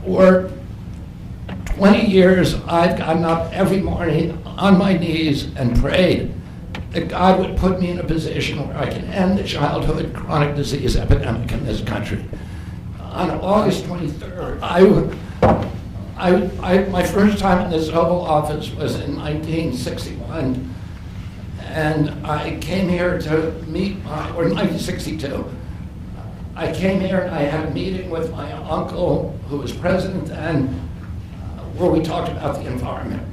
For 20 years, I've gotten up every morning on my knees and prayed that God would put me in a position where I can end the childhood chronic disease epidemic in this country. On August 23rd, my first time in this Oval Office was in 1961, and I came here to meet or 1962. I came here and I had a meeting with my uncle, who was president then, where we talked about the environment.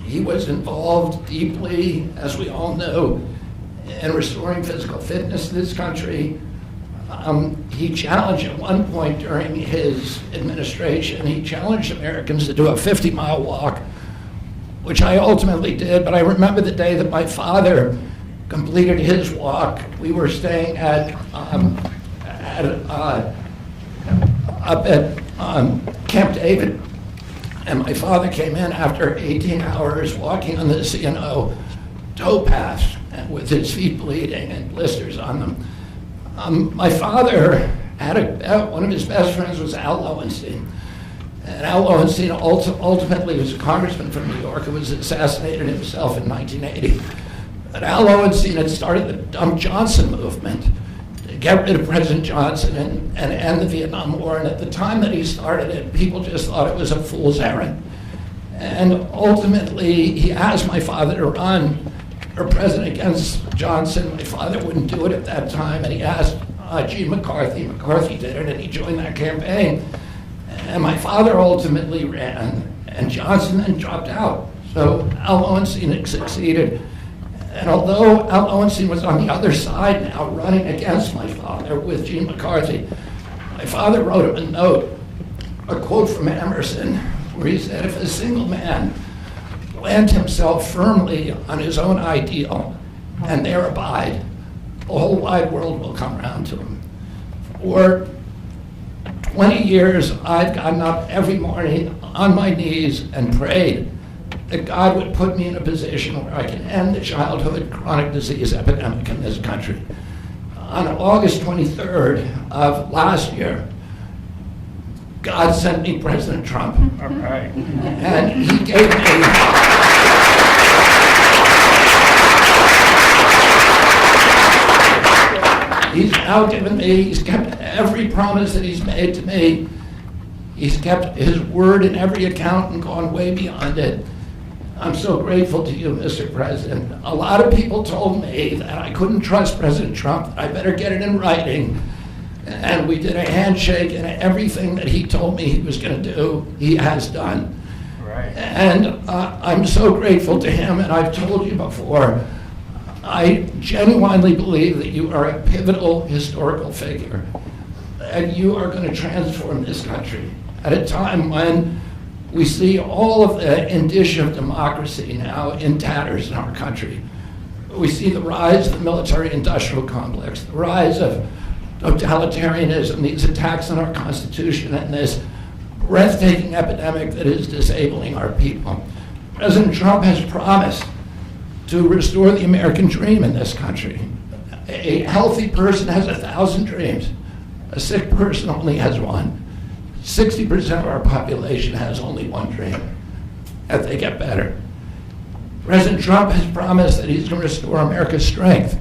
He was involved deeply, as we all know, in restoring physical fitness to this country. He challenged at one point during his administration, he challenged Americans to do a 50-mile walk, which I ultimately did, but I remember the day that my father completed his walk. We were staying up at Camp David, and my father came in after 18 hours walking on the C&O towpath with his feet bleeding and blisters on them. My father had one of his best friends was Al Lowenstein. And Al Lowenstein ultimately was a congressman from New York who was assassinated himself in 1980. But Al Lowenstein had started the Dump Johnson movement to get rid of President Johnson and end the Vietnam War. And at the time that he started it, people just thought it was a fool's errand. And ultimately, he asked my father to run for president against Johnson. My father wouldn't do it at that time, and he asked Gene McCarthy. McCarthy did it, and he joined that campaign. And my father ultimately ran, and Johnson then dropped out. So Al Lowenstein succeeded. And although Al Lowenstein was on the other side now, running against my father with Gene McCarthy, my father wrote him a note, a quote from Emerson, where he said, "If a single man plant himself firmly on his own ideal and there abide, the whole wide world will come around to him." For 20 years, I've gotten up every morning on my knees and prayed that God would put me in a position where I can end the childhood chronic disease epidemic in this country. On August 23rd of last year, God sent me President Trump. All right. And he gave me he's now given me, he's kept every promise that he's made to me. He's kept his word in every account and gone way beyond it. I'm so grateful to you, Mr. President. A lot of people told me that I couldn't trust President Trump, that I better get it in writing. And we did a handshake, and everything that he told me he was going to do, he has done. Right. And I'm so grateful to him, and I've told you before, I genuinely believe that you are a pivotal historical figure, and you are going to transform this country at a time when we see all of the indicia of democracy now in tatters in our country. We see the rise of the military-industrial complex, the rise of totalitarianism, these attacks on our Constitution, and this breathtaking epidemic that is disabling our people. President Trump has promised to restore the American dream in this country. A healthy person has 1,000 dreams. A sick person only has one. 60% of our population has only one dream, that they get better. President Trump has promised that he's going to restore America's strength.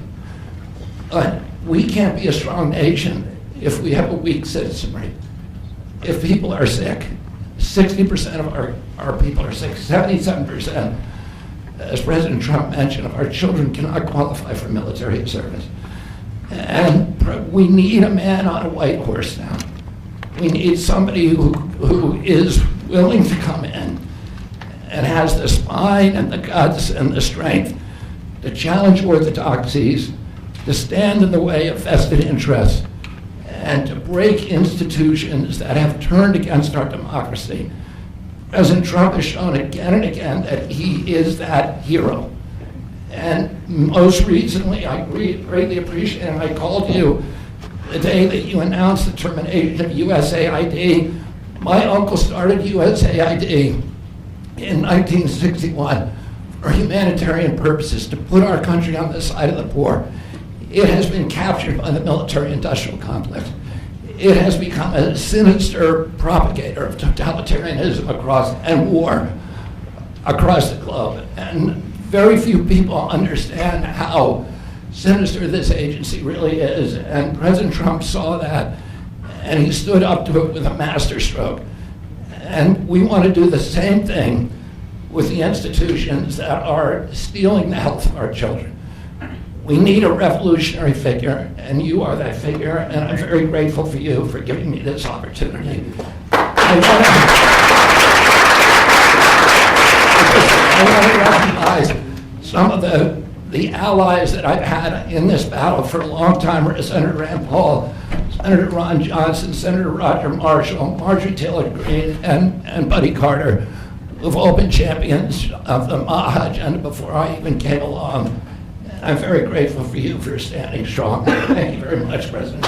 But we can't be a strong nation if we have a weak citizenry. If people are sick, 60% of our people are sick, 77%, as President Trump mentioned, of our children cannot qualify for military service. And we need a man on a white horse now. We need somebody who is willing to come in and has the spine and the guts and the strength to challenge orthodoxies, to stand in the way of vested interests, and to break institutions that have turned against our democracy. President Trump has shown again and again that he is that hero. And most recently, I greatly appreciate it, and I called you the day that you announced the termination of USAID. My uncle started USAID in 1961 for humanitarian purposes, to put our country on the side of the poor. It has been captured by the military-industrial complex. it has become a sinister propagator of totalitarianism and war across the globe. And very few people understand how sinister this agency really is. And President Trump saw that, and he stood up to it with a masterstroke. And we want to do the same thing with the institutions that are stealing the health of our children. We need a revolutionary figure, and you are that figure, and I'm very grateful for you for giving me this opportunity. I want to recognize some of the allies that I've had in this battle for a long time: Senator Rand Paul, Senator Ron Johnson, Senator Roger Marshall, Marjorie Taylor Greene, and Buddy Carter, who've all been champions of the MAHA agenda before I even came along. And I'm very grateful for you for standing strong. Thank you very much, President.